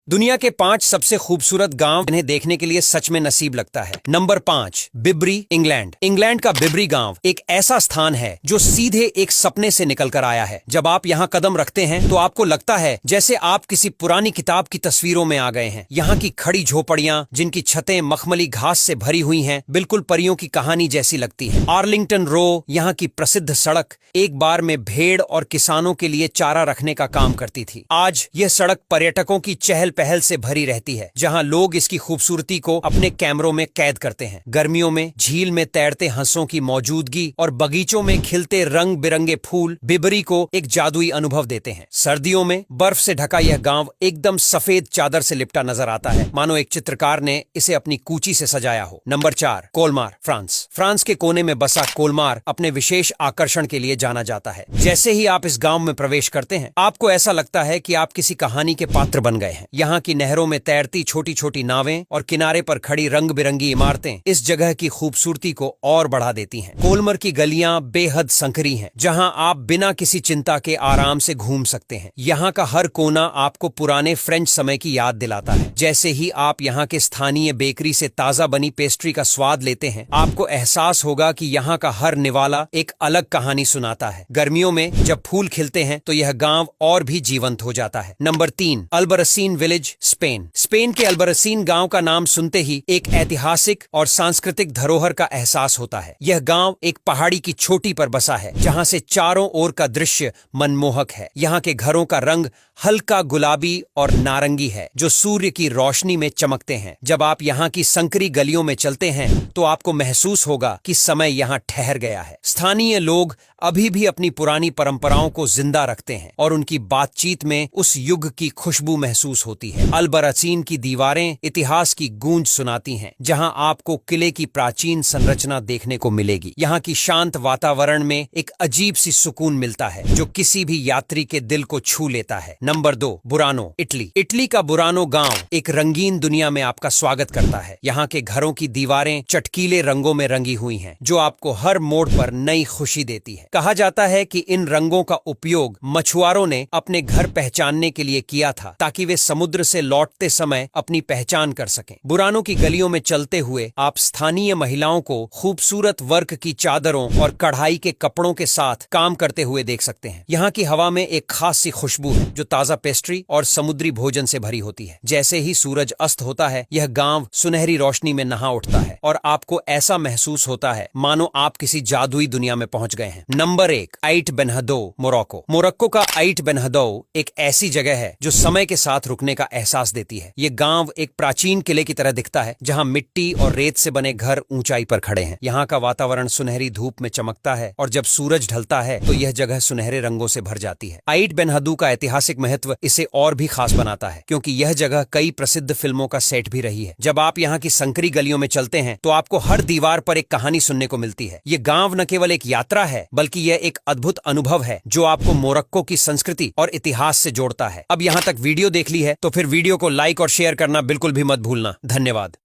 दुनिया के 5 सबसे खूबसूरत गांव इन्हें देखने के लिए सच में नसीब लगता है। Number 5, बिबरी, England. इंग्लैंड का बिबरी गांव एक ऐसा स्थान है जो सीधे एक सपने से निकल कर आया है। जब आप यहाँ कदम रखते हैं तो आपको लगता है जैसे आप किसी पुरानी किताब की तस्वीरों में आ गए हैं। यहाँ की खड़ी झोपड़ियां जिनकी छतें मखमली घास से भरी हुई हैं, बिल्कुल परियों की कहानी जैसी लगती है। आर्लिंगटन रो, यहाँ की प्रसिद्ध सड़क, एक बार में भेड़ और किसानों के लिए चारा रखने का काम करती थी। आज यह सड़क पर्यटकों की चहल पहल से भरी रहती है, जहां लोग इसकी खूबसूरती को अपने कैमरों में कैद करते हैं। गर्मियों में झील में तैरते हंसों की मौजूदगी और बगीचों में खिलते रंग बिरंगे फूल बिबरी को एक जादुई अनुभव देते हैं। सर्दियों में बर्फ से ढका यह गांव एकदम सफेद चादर से लिपटा नजर आता है, मानो एक चित्रकार ने इसे अपनी कूची से सजाया हो। Number 4, कोलमार, France. फ्रांस के कोने में बसा कोलमार अपने विशेष आकर्षण के लिए जाना जाता है। जैसे ही आप इस गांव में प्रवेश करते हैं, आपको ऐसा लगता है कि आप किसी कहानी के पात्र बन गए हैं। यहाँ की नहरों में तैरती छोटी छोटी नावें और किनारे पर खड़ी रंग बिरंगी इमारतें इस जगह की खूबसूरती को और बढ़ा देती हैं। कोलमर की गलियां बेहद संकरी हैं, जहां आप बिना किसी चिंता के आराम से घूम सकते हैं। यहाँ का हर कोना आपको पुराने फ्रेंच समय की याद दिलाता है। जैसे ही आप यहाँ के स्थानीय बेकरी से ताजा बनी पेस्ट्री का स्वाद लेते हैं, आपको एहसास होगा कि यहाँ का हर निवाला एक अलग कहानी सुनाता है। गर्मियों में जब फूल खिलते हैं तो यह गांव और भी जीवंत हो जाता है। Number 3, Albarracin village, Spain. Spain के अल्बरसीन गांव का नाम सुनते ही एक ऐतिहासिक और सांस्कृतिक धरोहर का एहसास होता है। यह गांव एक पहाड़ी की चोटी पर बसा है, जहां से चारों ओर का दृश्य मनमोहक है। यहाँ के घरों का रंग हल्का गुलाबी और नारंगी है, जो सूर्य की रोशनी में चमकते हैं। जब आप यहाँ की संकरी गलियों में चलते हैं तो आपको महसूस होगा कि समय यहाँ ठहर गया है। स्थानीय लोग अभी भी अपनी पुरानी परंपराओं को जिंदा रखते हैं और उनकी बातचीत में उस युग की खुशबू महसूस होती है। अल्बरसीन की दीवारें इतिहास की गूंज सुनाती हैं, जहां आपको किले की प्राचीन संरचना देखने को मिलेगी। यहाँ की शांत वातावरण में एक अजीब सी सुकून मिलता है, जो किसी भी यात्री के दिल को छू लेता है। Number 2, Burano, Italy. इटली का बुरानो गांव एक रंगीन दुनिया में आपका स्वागत करता है। यहाँ के घरों की दीवारें चटकीले रंगों में रंगी हुई हैं, जो आपको हर मोड़ पर नई खुशी देती है। कहा जाता है कि इन रंगों का उपयोग मछुआरों ने अपने घर पहचानने के लिए किया था, ताकि वे समुद्र से लौटते समय अपनी पहचान कर सकें। बुरानो की गलियों में चलते हुए आप स्थानीय महिलाओं को खूबसूरत वर्क की चादरों और कढ़ाई के कपड़ों के साथ काम करते हुए देख सकते हैं। यहाँ की हवा में एक खास सी खुशबू है, जो ताजा पेस्ट्री और समुद्री भोजन से भरी होती है। जैसे ही सूरज अस्त होता है, यह गांव सुनहरी रोशनी में नहा उठता है और आपको ऐसा महसूस होता है मानो आप किसी जादुई दुनिया में पहुंच गए हैं। नंबर 1, आइट बेनहदो, मोरक्को। मोरक्को का आइट बेनहदो एक ऐसी जगह है जो समय के साथ रुकने का एहसास देती है। ये गांव एक प्राचीन किले की तरह दिखता है, जहां मिट्टी और रेत से बने घर ऊंचाई पर खड़े हैं। यहाँ का वातावरण सुनहरी धूप में चमकता है और जब सूरज ढलता है तो यह जगह सुनहरे रंगों से भर जाती है। आइट बेनहदू का ऐतिहासिक महत्व इसे और भी खास बनाता है, क्योंकि यह जगह कई प्रसिद्ध फिल्मों का सेट भी रही है। जब आप यहाँ की संकरी गलियों में चलते हैं तो आपको हर दीवार पर एक कहानी सुनने को मिलती है। ये गांव न केवल एक यात्रा है, बल्कि यह एक अद्भुत अनुभव है जो आपको मोरक्को की संस्कृति और इतिहास से जोड़ता है। अब यहाँ तक वीडियो देख ली है तो फिर वीडियो को लाइक और शेयर करना बिल्कुल भी मत भूलना। धन्यवाद।